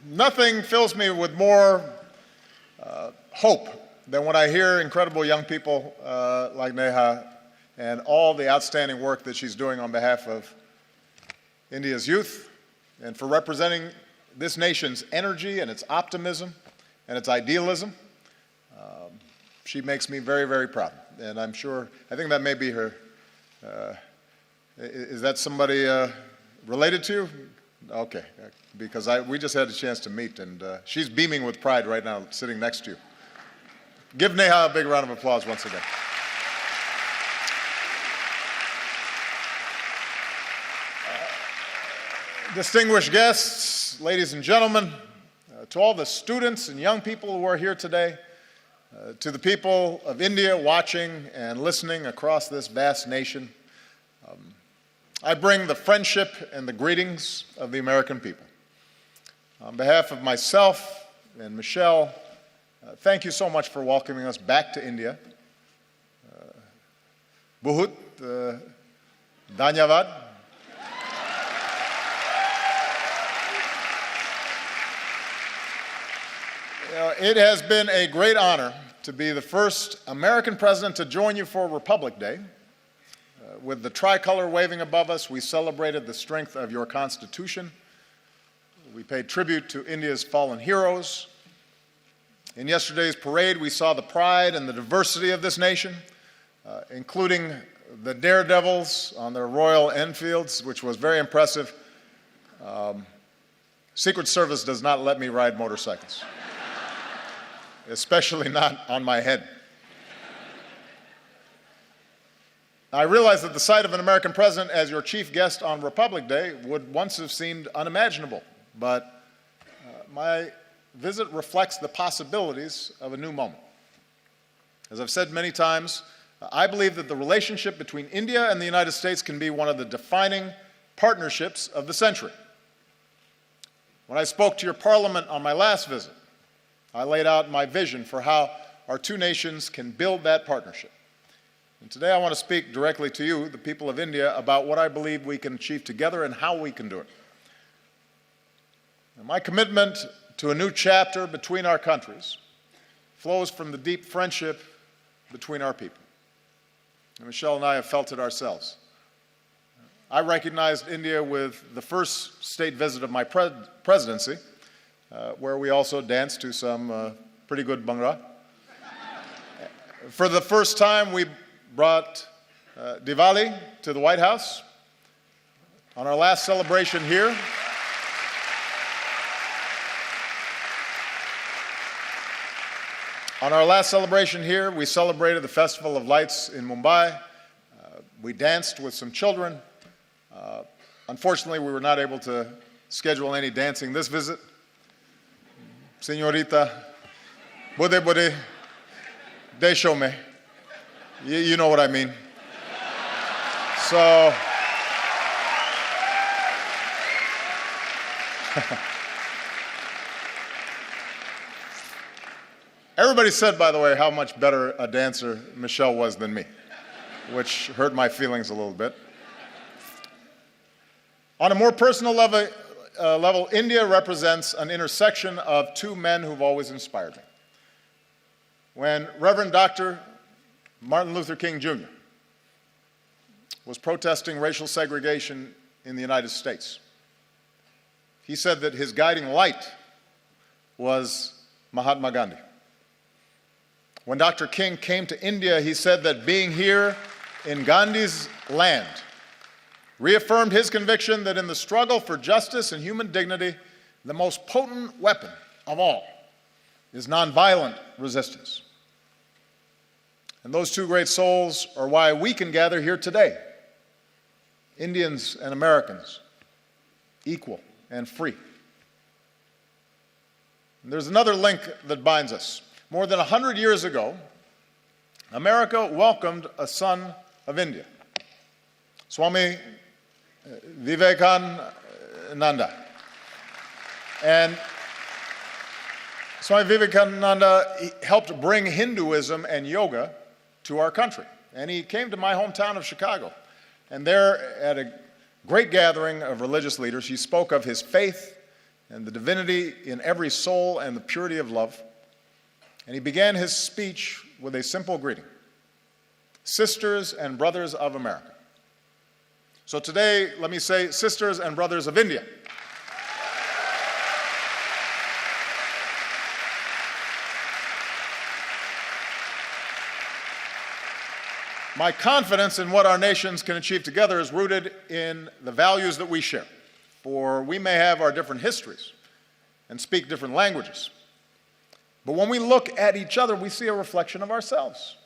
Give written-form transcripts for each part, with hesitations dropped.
Nothing fills me with more hope than when I hear incredible young people like Neha and all the outstanding work that she's doing on behalf of India's youth and for representing this nation's energy and its optimism and its idealism. She makes me very, very proud. And I think that may be her. Is that somebody related to you? Okay, because we just had a chance to meet, and she's beaming with pride right now, sitting next to you. Give Neha a big round of applause once again. Distinguished guests, ladies and gentlemen, to all the students and young people who are here today, to the people of India watching and listening across this vast nation, I bring the friendship and the greetings of the American people. On behalf of myself and Michelle, thank you so much for welcoming us back to India. Bahut dhanyavad. It has been a great honor to be the first American president to join you for Republic Day. With the tricolor waving above us, we celebrated the strength of your Constitution. We paid tribute to India's fallen heroes. In yesterday's parade, we saw the pride and the diversity of this nation, including the daredevils on their Royal Enfields, which was very impressive. Secret Service does not let me ride motorcycles, especially not on my head. I realize that the sight of an American president as your chief guest on Republic Day would once have seemed unimaginable, but my visit reflects the possibilities of a new moment. As I've said many times, I believe that the relationship between India and the United States can be one of the defining partnerships of the century. When I spoke to your parliament on my last visit, I laid out my vision for how our two nations can build that partnership. And today I want to speak directly to you, the people of India, about what I believe we can achieve together and how we can do it. And my commitment to a new chapter between our countries flows from the deep friendship between our people. And Michelle and I have felt it ourselves. I recognized India with the first state visit of my presidency, where we also danced to some pretty good Bhangra. For the first time, we brought Diwali to the White House. On our last celebration here, we celebrated the Festival of Lights in Mumbai. We danced with some children. Unfortunately, we were not able to schedule any dancing this visit. Señorita, bude, desho me. You know what I mean. So, everybody said, by the way, how much better a dancer Michelle was than me, which hurt my feelings a little bit. On a more personal level, India represents an intersection of two men who've always inspired me. When Reverend Dr. Martin Luther King Jr. was protesting racial segregation in the United States, he said that his guiding light was Mahatma Gandhi. When Dr. King came to India, he said that being here in Gandhi's land reaffirmed his conviction that in the struggle for justice and human dignity, the most potent weapon of all is nonviolent resistance. And those two great souls are why we can gather here today, Indians and Americans, equal and free. And there's another link that binds us. More than 100 years ago, America welcomed a son of India, Swami Vivekananda. And Swami Vivekananda helped bring Hinduism and yoga to our country. And he came to my hometown of Chicago. And there at a great gathering of religious leaders, he spoke of his faith and the divinity in every soul and the purity of love. And he began his speech with a simple greeting: sisters and brothers of America. So today, let me say, sisters and brothers of India. My confidence in what our nations can achieve together is rooted in the values that we share. For we may have our different histories and speak different languages, but when we look at each other, we see a reflection of ourselves.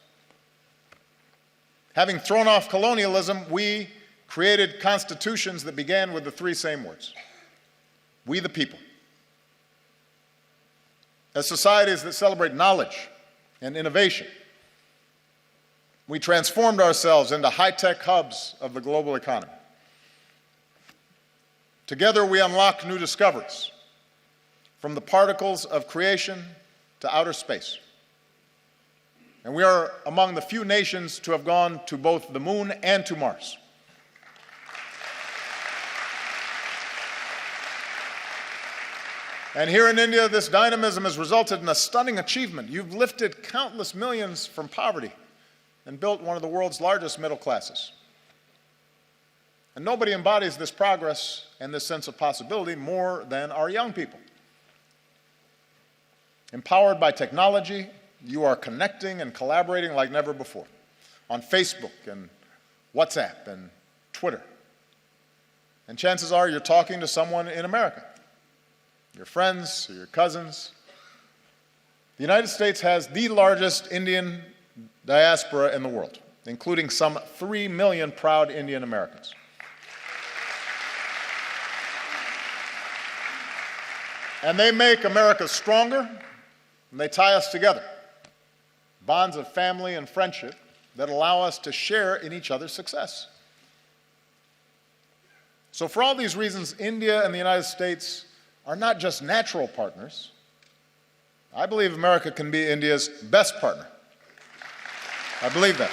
Having thrown off colonialism, we created constitutions that began with the three same words: we the people. As societies that celebrate knowledge and innovation, we transformed ourselves into high-tech hubs of the global economy. Together, we unlocked new discoveries, from the particles of creation to outer space. And we are among the few nations to have gone to both the moon and to Mars. And here in India, this dynamism has resulted in a stunning achievement. You've lifted countless millions from poverty and built one of the world's largest middle classes. And nobody embodies this progress and this sense of possibility more than our young people. Empowered by technology, you are connecting and collaborating like never before on Facebook and WhatsApp and Twitter. And chances are you're talking to someone in America, your friends or your cousins. The United States has the largest Indian diaspora in the world, including some 3 million proud Indian Americans. And they make America stronger, and they tie us together. Bonds of family and friendship that allow us to share in each other's success. So for all these reasons, India and the United States are not just natural partners. I believe America can be India's best partner. I believe that.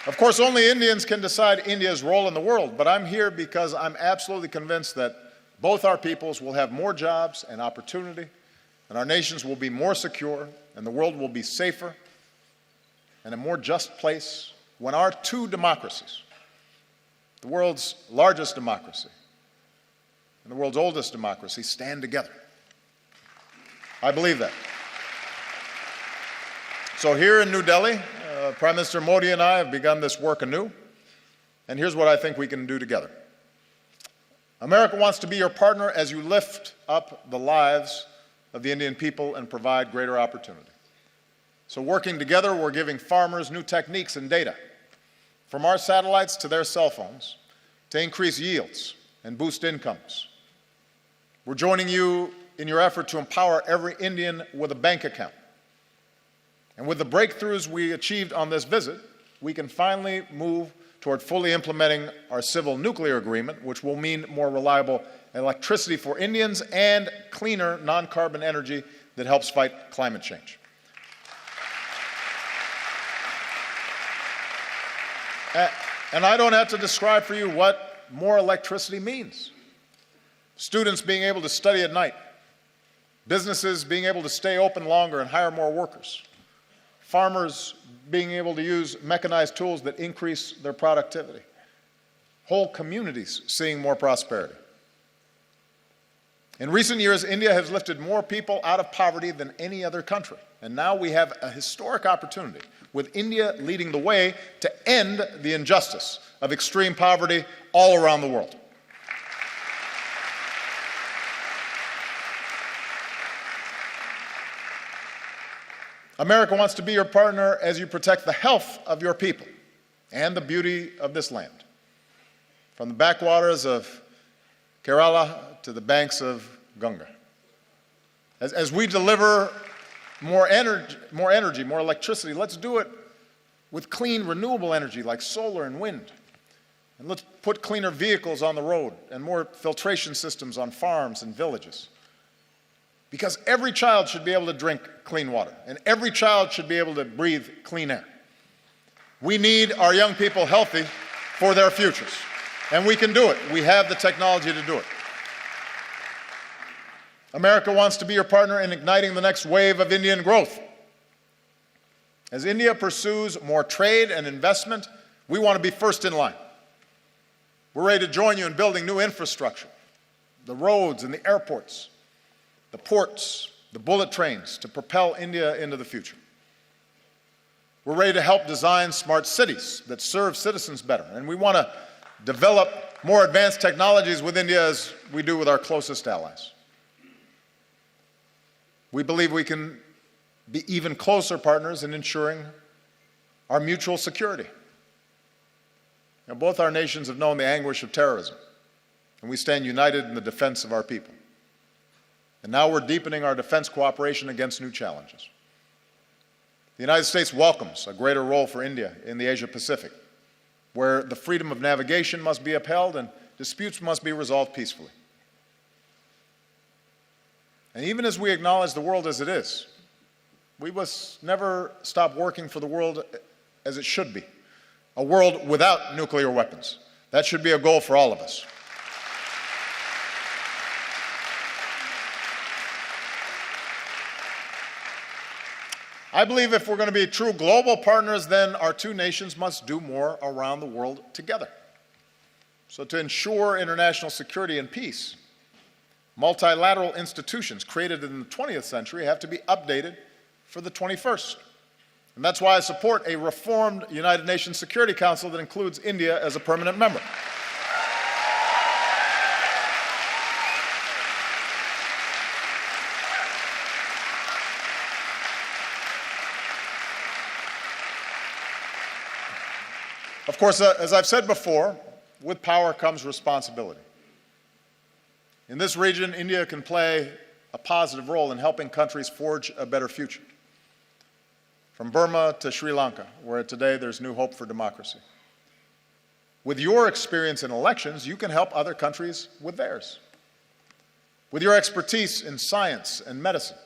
Of course, only Indians can decide India's role in the world, but I'm here because I'm absolutely convinced that both our peoples will have more jobs and opportunity, and our nations will be more secure, and the world will be safer and a more just place when our two democracies, the world's largest democracy and the world's oldest democracy, stand together. I believe that. So here in New Delhi, Prime Minister Modi and I have begun this work anew, and here's what I think we can do together. America wants to be your partner as you lift up the lives of the Indian people and provide greater opportunity. So working together, we're giving farmers new techniques and data, from our satellites to their cell phones, to increase yields and boost incomes. We're joining you in your effort to empower every Indian with a bank account. And with the breakthroughs we achieved on this visit, we can finally move toward fully implementing our civil nuclear agreement, which will mean more reliable electricity for Indians and cleaner non-carbon energy that helps fight climate change. And I don't have to describe for you what more electricity means. Students being able to study at night, businesses being able to stay open longer and hire more workers, farmers being able to use mechanized tools that increase their productivity, whole communities seeing more prosperity. In recent years, India has lifted more people out of poverty than any other country. And now we have a historic opportunity, with India leading the way, to end the injustice of extreme poverty all around the world. America wants to be your partner as you protect the health of your people and the beauty of this land. From the backwaters of Kerala to the banks of Ganga. As we deliver more energy, more electricity, let's do it with clean, renewable energy like solar and wind. And let's put cleaner vehicles on the road and more filtration systems on farms and villages. Because every child should be able to drink clean water, and every child should be able to breathe clean air. We need our young people healthy for their futures. And we can do it. We have the technology to do it. America wants to be your partner in igniting the next wave of Indian growth. As India pursues more trade and investment, we want to be first in line. We're ready to join you in building new infrastructure, the roads and the airports, the ports, the bullet trains to propel India into the future. We're ready to help design smart cities that serve citizens better, and we want to develop more advanced technologies with India as we do with our closest allies. We believe we can be even closer partners in ensuring our mutual security. Now, both our nations have known the anguish of terrorism, and we stand united in the defense of our people. And now we're deepening our defense cooperation against new challenges. The United States welcomes a greater role for India in the Asia-Pacific, where the freedom of navigation must be upheld and disputes must be resolved peacefully. And even as we acknowledge the world as it is, we must never stop working for the world as it should be, a world without nuclear weapons. That should be a goal for all of us. I believe if we're going to be true global partners, then our two nations must do more around the world together. So to ensure international security and peace, multilateral institutions created in the 20th century have to be updated for the 21st. And that's why I support a reformed United Nations Security Council that includes India as a permanent member. Of course, as I've said before, with power comes responsibility. In this region, India can play a positive role in helping countries forge a better future. From Burma to Sri Lanka, where today there's new hope for democracy. With your experience in elections, you can help other countries with theirs. With your expertise in science and medicine,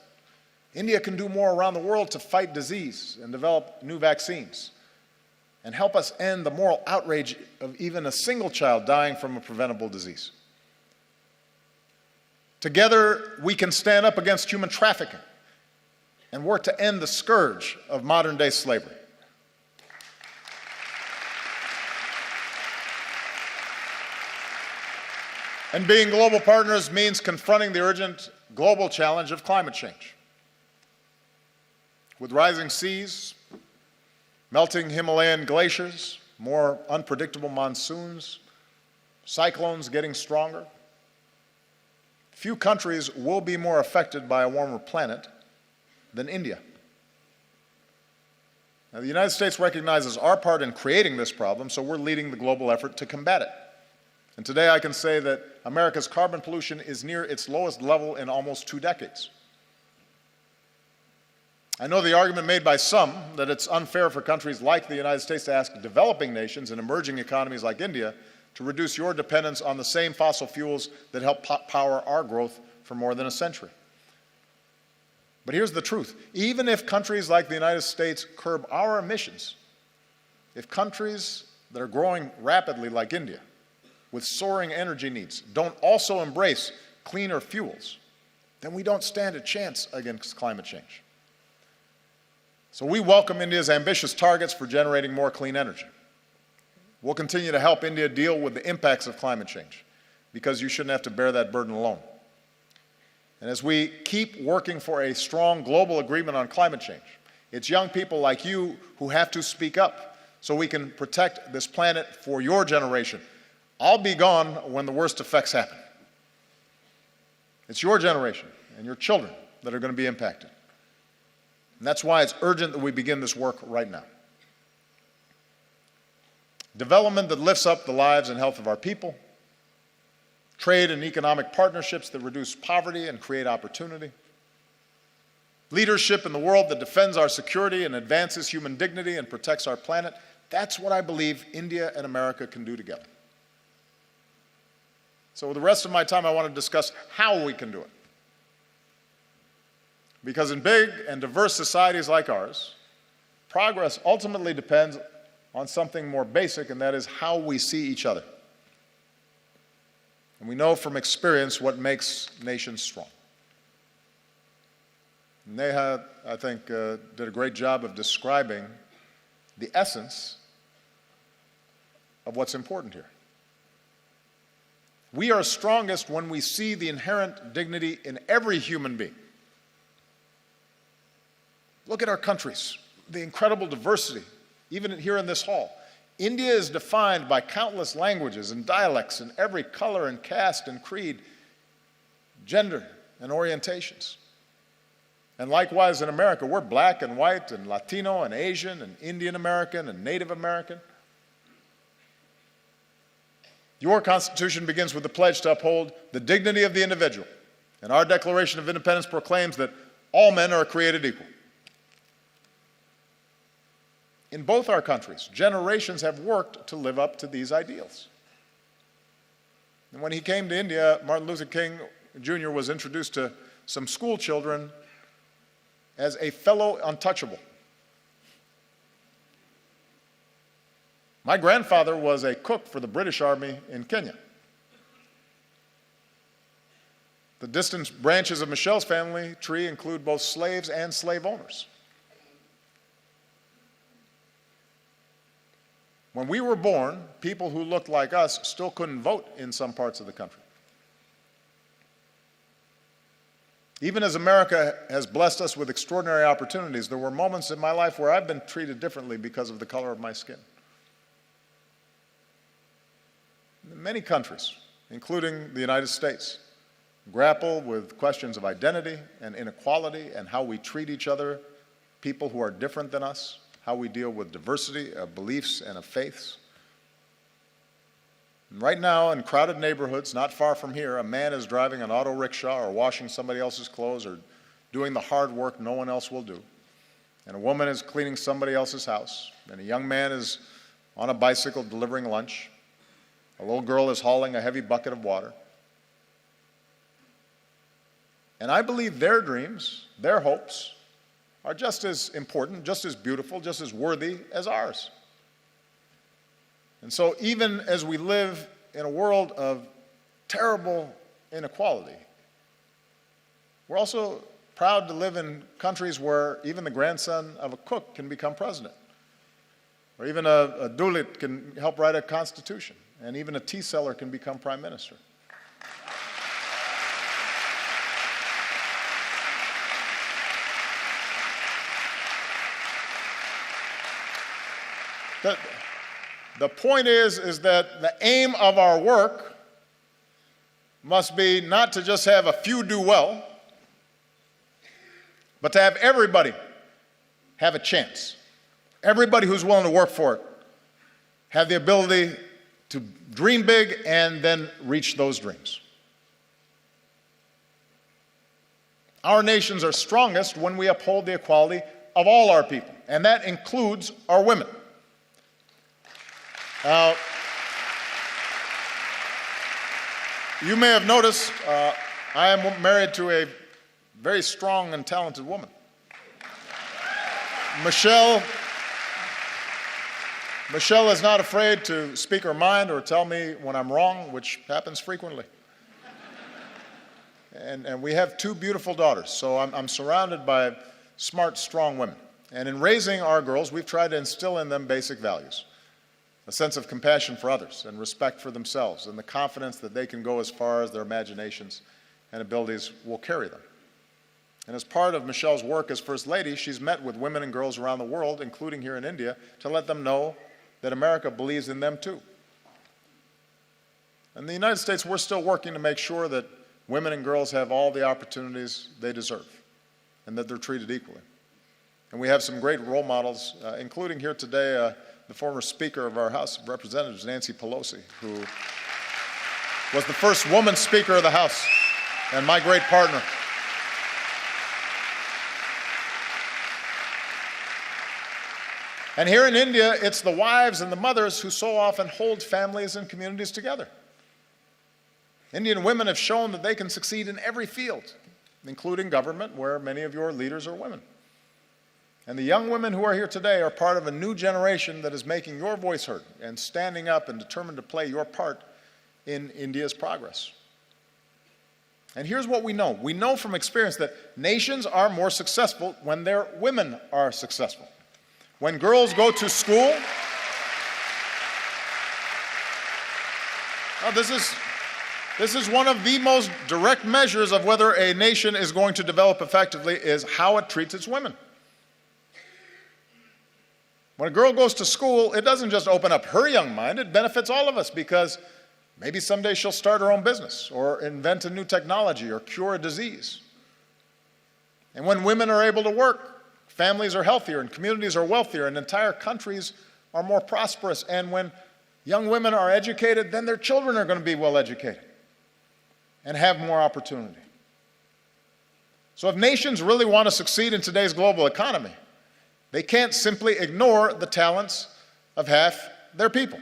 India can do more around the world to fight disease and develop new vaccines, and help us end the moral outrage of even a single child dying from a preventable disease. Together, we can stand up against human trafficking and work to end the scourge of modern-day slavery. And being global partners means confronting the urgent global challenge of climate change. With rising seas, melting Himalayan glaciers, more unpredictable monsoons, cyclones getting stronger, few countries will be more affected by a warmer planet than India. Now, the United States recognizes our part in creating this problem, so we're leading the global effort to combat it. And today I can say that America's carbon pollution is near its lowest level in almost 2 decades. I know the argument made by some that it's unfair for countries like the United States to ask developing nations and emerging economies like India to reduce your dependence on the same fossil fuels that help power our growth for more than a century. But here's the truth. Even if countries like the United States curb our emissions, if countries that are growing rapidly like India, with soaring energy needs, don't also embrace cleaner fuels, then we don't stand a chance against climate change. So we welcome India's ambitious targets for generating more clean energy. We'll continue to help India deal with the impacts of climate change, because you shouldn't have to bear that burden alone. And as we keep working for a strong global agreement on climate change, it's young people like you who have to speak up so we can protect this planet for your generation. I'll be gone when the worst effects happen. It's your generation and your children that are going to be impacted. And that's why it's urgent that we begin this work right now. Development that lifts up the lives and health of our people, trade and economic partnerships that reduce poverty and create opportunity, leadership in the world that defends our security and advances human dignity and protects our planet. That's what I believe India and America can do together. So with the rest of my time, I want to discuss how we can do it. Because in big and diverse societies like ours, progress ultimately depends on something more basic, and that is how we see each other. And we know from experience what makes nations strong. Neha, I think, did a great job of describing the essence of what's important here. We are strongest when we see the inherent dignity in every human being. Look at our countries, the incredible diversity, even here in this hall. India is defined by countless languages and dialects in every color and caste and creed, gender and orientations. And likewise in America, we're black and white and Latino and Asian and Indian American and Native American. Your Constitution begins with the pledge to uphold the dignity of the individual. And our Declaration of Independence proclaims that all men are created equal. In both our countries, generations have worked to live up to these ideals. And when he came to India, Martin Luther King Jr. was introduced to some school children as a fellow untouchable. My grandfather was a cook for the British Army in Kenya. The distant branches of Michelle's family tree include both slaves and slave owners. When we were born, people who looked like us still couldn't vote in some parts of the country. Even as America has blessed us with extraordinary opportunities, there were moments in my life where I've been treated differently because of the color of my skin. Many countries, including the United States, grapple with questions of identity and inequality and how we treat each other, people who are different than us, how we deal with diversity of beliefs and of faiths. And right now, in crowded neighborhoods not far from here, a man is driving an auto rickshaw or washing somebody else's clothes or doing the hard work no one else will do. And a woman is cleaning somebody else's house. And a young man is on a bicycle delivering lunch. A little girl is hauling a heavy bucket of water. And I believe their dreams, their hopes, are just as important, just as beautiful, just as worthy as ours. And so even as we live in a world of terrible inequality, we're also proud to live in countries where even the grandson of a cook can become president, or even a Dalit can help write a constitution, and even a tea seller can become prime minister. The point is that the aim of our work must be not to just have a few do well, but to have everybody have a chance. Everybody who's willing to work for it have the ability to dream big and then reach those dreams. Our nations are strongest when we uphold the equality of all our people, and that includes our women. Now, you may have noticed I am married to a very strong and talented woman. Michelle is not afraid to speak her mind or tell me when I'm wrong, which happens frequently. And we have two beautiful daughters, so I'm surrounded by smart, strong women. And in raising our girls, we've tried to instill in them basic values: a sense of compassion for others and respect for themselves, and the confidence that they can go as far as their imaginations and abilities will carry them. And as part of Michelle's work as First Lady, she's met with women and girls around the world, including here in India, to let them know that America believes in them too. In the United States, we're still working to make sure that women and girls have all the opportunities they deserve and that they're treated equally. And we have some great role models, including here today the former Speaker of our House of Representatives, Nancy Pelosi, who was the first woman Speaker of the House and my great partner. And here in India, it's the wives and the mothers who so often hold families and communities together. Indian women have shown that they can succeed in every field, including government, where many of your leaders are women. And the young women who are here today are part of a new generation that is making your voice heard and standing up and determined to play your part in India's progress. And here's what we know. We know from experience that nations are more successful when their women are successful. When girls go to school, this is one of the most direct measures of whether a nation is going to develop effectively is how it treats its women. When a girl goes to school, it doesn't just open up her young mind, it benefits all of us because maybe someday she'll start her own business or invent a new technology or cure a disease. And when women are able to work, families are healthier and communities are wealthier and entire countries are more prosperous. And when young women are educated, then their children are going to be well educated and have more opportunity. So if nations really want to succeed in today's global economy, they can't simply ignore the talents of half their people.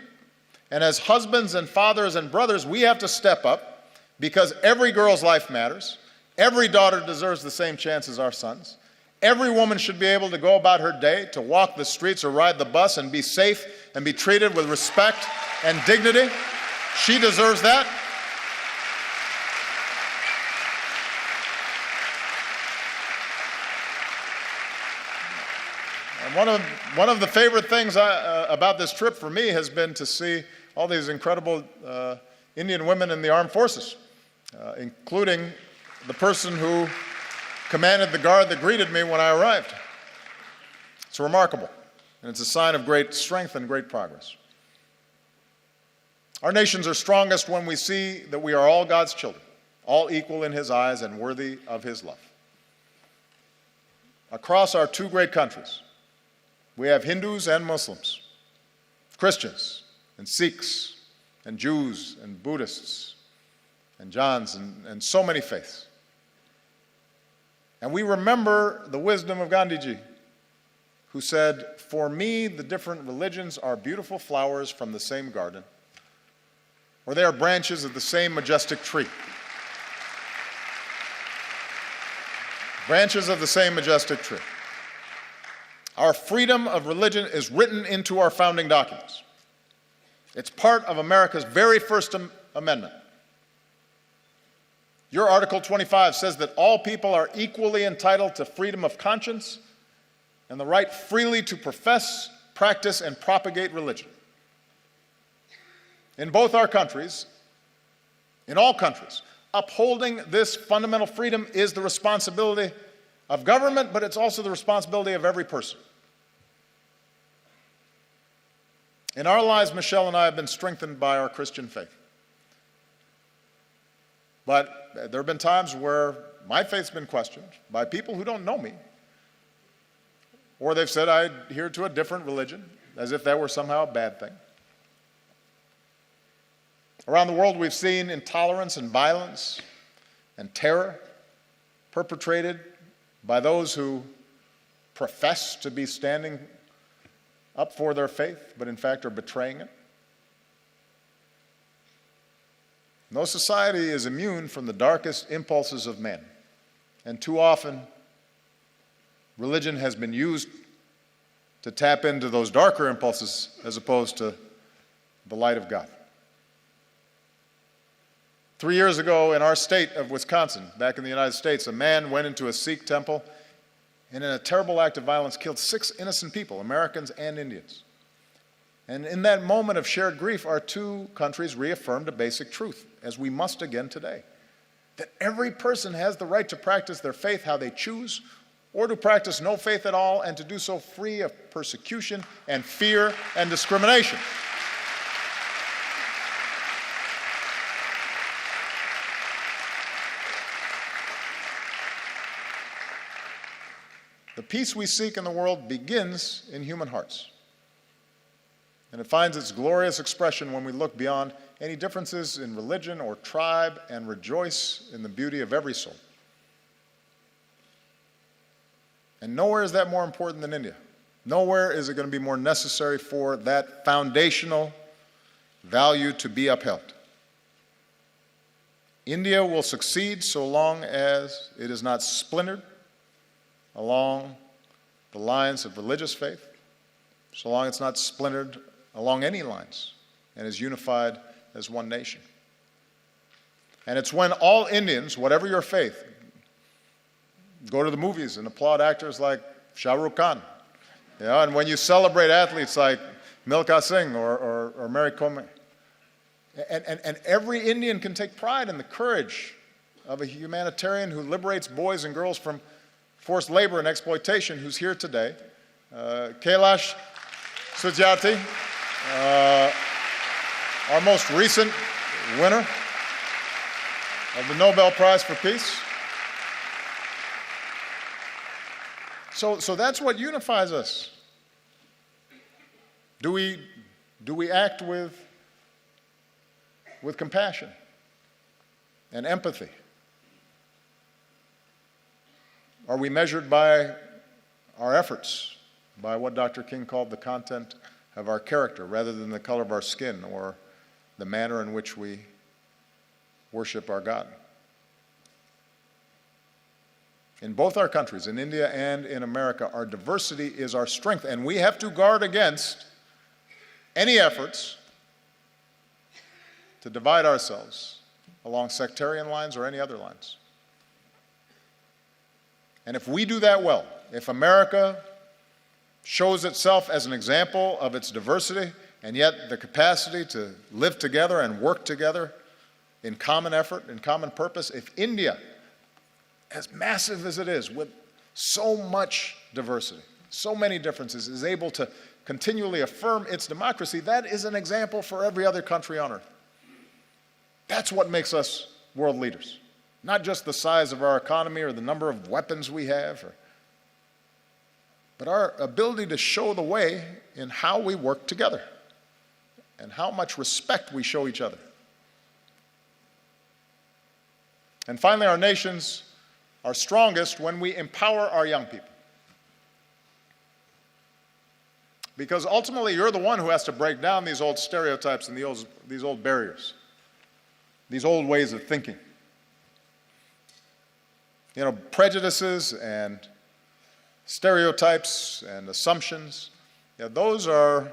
And as husbands and fathers and brothers, we have to step up because every girl's life matters. Every daughter deserves the same chance as our sons. Every woman should be able to go about her day, to walk the streets or ride the bus and be safe and be treated with respect and dignity. She deserves that. One of the favorite things about this trip for me has been to see all these incredible Indian women in the armed forces, including the person who commanded the guard that greeted me when I arrived. It's remarkable, and it's a sign of great strength and great progress. Our nations are strongest when we see that we are all God's children, all equal in His eyes and worthy of His love. Across our two great countries, we have Hindus and Muslims, Christians and Sikhs and Jews and Buddhists and Jains and so many faiths. And we remember the wisdom of Gandhiji, who said, "For me, the different religions are beautiful flowers from the same garden, or they are branches of the same majestic tree." Branches of the same majestic tree. Our freedom of religion is written into our founding documents. It's part of America's very first amendment. Your Article 25 says that all people are equally entitled to freedom of conscience and the right freely to profess, practice, and propagate religion. In both our countries, in all countries, upholding this fundamental freedom is the responsibility of government, but it's also the responsibility of every person. In our lives, Michelle and I have been strengthened by our Christian faith. But there have been times where my faith's been questioned by people who don't know me, or they've said I adhere to a different religion, as if that were somehow a bad thing. Around the world, we've seen intolerance and violence and terror perpetrated by those who profess to be standing up for their faith, but in fact are betraying it. No society is immune from the darkest impulses of man, and too often religion has been used to tap into those darker impulses as opposed to the light of God. 3 years ago in our state of Wisconsin, back in the United States, a man went into a Sikh temple and in a terrible act of violence killed 6 innocent people, Americans and Indians. And in that moment of shared grief, our two countries reaffirmed a basic truth, as we must again today, that every person has the right to practice their faith how they choose, or to practice no faith at all, and to do so free of persecution and fear and discrimination. The peace we seek in the world begins in human hearts. And it finds its glorious expression when we look beyond any differences in religion or tribe and rejoice in the beauty of every soul. And nowhere is that more important than India. Nowhere is it going to be more necessary for that foundational value to be upheld. India will succeed so long as it is not splintered along the lines of religious faith, so long it's not splintered along any lines and is unified as one nation. And it's when all Indians, whatever your faith, go to the movies and applaud actors like Shah Rukh Khan, and when you celebrate athletes like Milkha Singh or Mary Kom. And every Indian can take pride in the courage of a humanitarian who liberates boys and girls from forced labor and exploitation, who's here today. Kailash Satyarthi, our most recent winner of the Nobel Prize for Peace. So that's what unifies us. Do we act with compassion and empathy? Are we measured by our efforts, by what Dr. King called the content of our character, rather than the color of our skin or the manner in which we worship our God? In both our countries, in India and in America, our diversity is our strength, and we have to guard against any efforts to divide ourselves along sectarian lines or any other lines. And if we do that well, if America shows itself as an example of its diversity and yet the capacity to live together and work together in common effort, in common purpose, if India, as massive as it is, with so much diversity, so many differences, is able to continually affirm its democracy, that is an example for every other country on earth. That's what makes us world leaders. Not just the size of our economy or the number of weapons we have, but our ability to show the way in how we work together and how much respect we show each other. And finally, our nations are strongest when we empower our young people. Because ultimately, you're the one who has to break down these old stereotypes and these old barriers, these old ways of thinking. Prejudices and stereotypes and assumptions, those are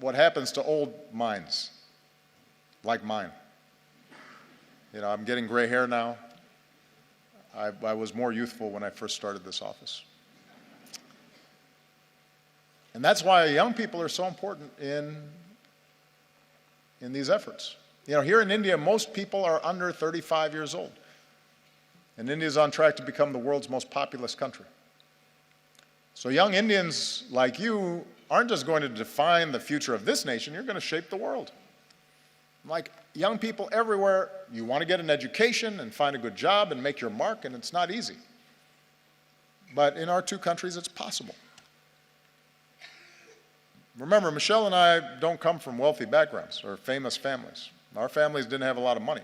what happens to old minds like mine. I'm getting gray hair now. I was more youthful when I first started this office. And that's why young people are so important in these efforts. Here in India, most people are under 35 years old. And India is on track to become the world's most populous country. So young Indians like you aren't just going to define the future of this nation, you're going to shape the world. Like young people everywhere, you want to get an education and find a good job and make your mark, and it's not easy. But in our two countries, it's possible. Remember, Michelle and I don't come from wealthy backgrounds or famous families. Our families didn't have a lot of money.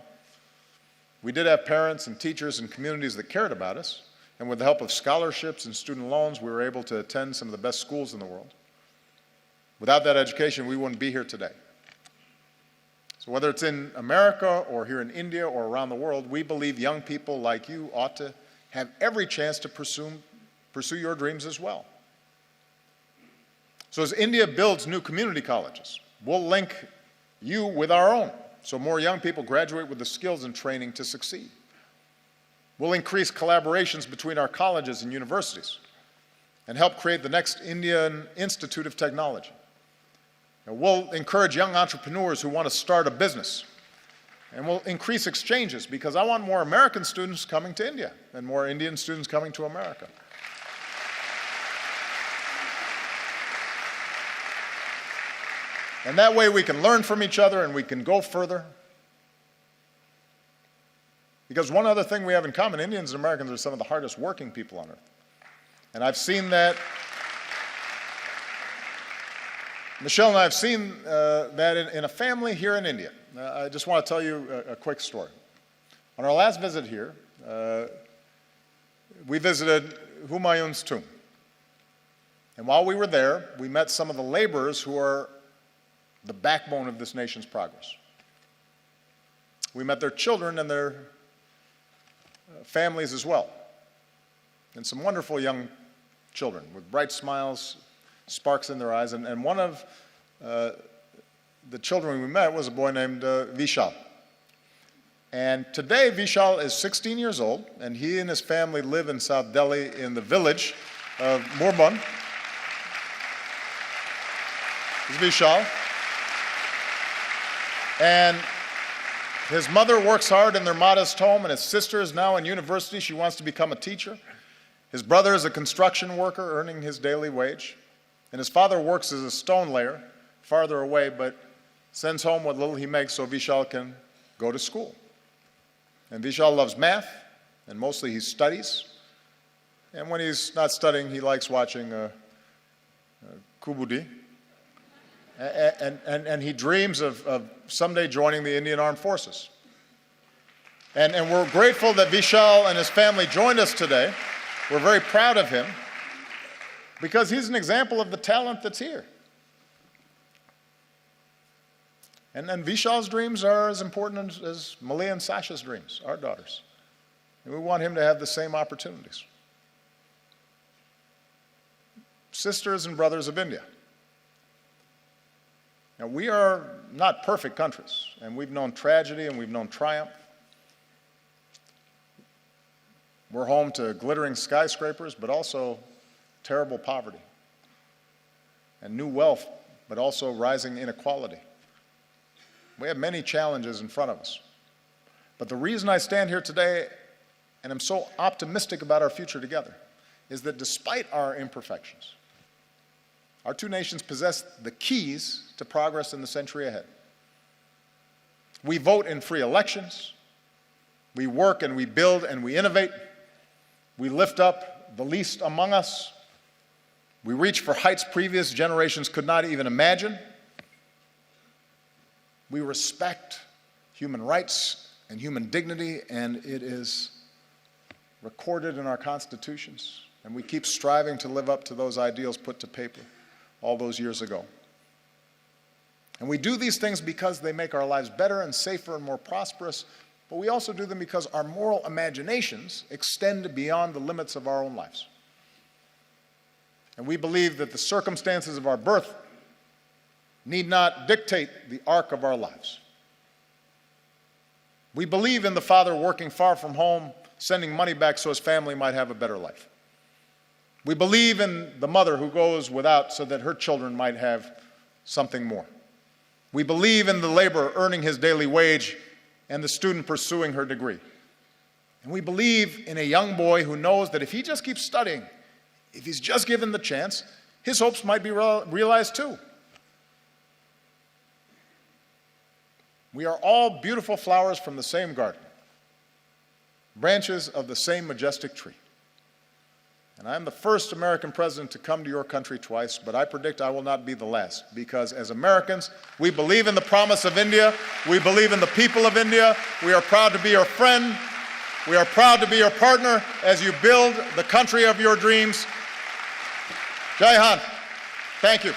We did have parents and teachers and communities that cared about us, and with the help of scholarships and student loans, we were able to attend some of the best schools in the world. Without that education, we wouldn't be here today. So whether it's in America or here in India or around the world, we believe young people like you ought to have every chance to pursue your dreams as well. So as India builds new community colleges, we'll link you with our own, so more young people graduate with the skills and training to succeed. We'll increase collaborations between our colleges and universities and help create the next Indian Institute of Technology. And we'll encourage young entrepreneurs who want to start a business. And we'll increase exchanges because I want more American students coming to India and more Indian students coming to America. And that way we can learn from each other and we can go further. Because one other thing we have in common, Indians and Americans are some of the hardest working people on earth. And I've seen that. Michelle and I have seen that in a family here in India. I just want to tell you a quick story. On our last visit here, we visited Humayun's tomb. And while we were there, we met some of the laborers who are the backbone of this nation's progress. We met their children and their families as well. and some wonderful young children with bright smiles, sparks in their eyes. And one of the children we met was a boy named Vishal. And today, Vishal is 16 years old, and he and his family live in South Delhi in the village of Murband. This is Vishal. And his mother works hard in their modest home, and his sister is now in university. She wants to become a teacher. His brother is a construction worker earning his daily wage. And his father works as a stone layer farther away, but sends home what little he makes so Vishal can go to school. And Vishal loves math, and mostly he studies. And when he's not studying, he likes watching Kubudi. And he dreams of someday joining the Indian Armed Forces. And we're grateful that Vishal and his family joined us today. We're very proud of him because he's an example of the talent that's here. And Vishal's dreams are as important as Malia and Sasha's dreams, our daughters. And we want him to have the same opportunities. Sisters and brothers of India. Now, we are not perfect countries, and we've known tragedy and we've known triumph. We're home to glittering skyscrapers, but also terrible poverty, and new wealth, but also rising inequality. We have many challenges in front of us. But the reason I stand here today, and I'm so optimistic about our future together, is that despite our imperfections, our two nations possess the keys to progress in the century ahead. We vote in free elections. We work and we build and we innovate. We lift up the least among us. We reach for heights previous generations could not even imagine. We respect human rights and human dignity, and it is recorded in our constitutions. And we keep striving to live up to those ideals put to paper all those years ago. And we do these things because they make our lives better and safer and more prosperous, but we also do them because our moral imaginations extend beyond the limits of our own lives. And we believe that the circumstances of our birth need not dictate the arc of our lives. We believe in the father working far from home, sending money back so his family might have a better life. We believe in the mother who goes without so that her children might have something more. We believe in the laborer earning his daily wage and the student pursuing her degree. And we believe in a young boy who knows that if he just keeps studying, if he's just given the chance, his hopes might be realized too. We are all beautiful flowers from the same garden, branches of the same majestic tree. And I'm the first American president to come to your country twice, but I predict I will not be the last, because as Americans, we believe in the promise of India. We believe in the people of India. We are proud to be your friend. We are proud to be your partner as you build the country of your dreams. Jai Hind. Thank you.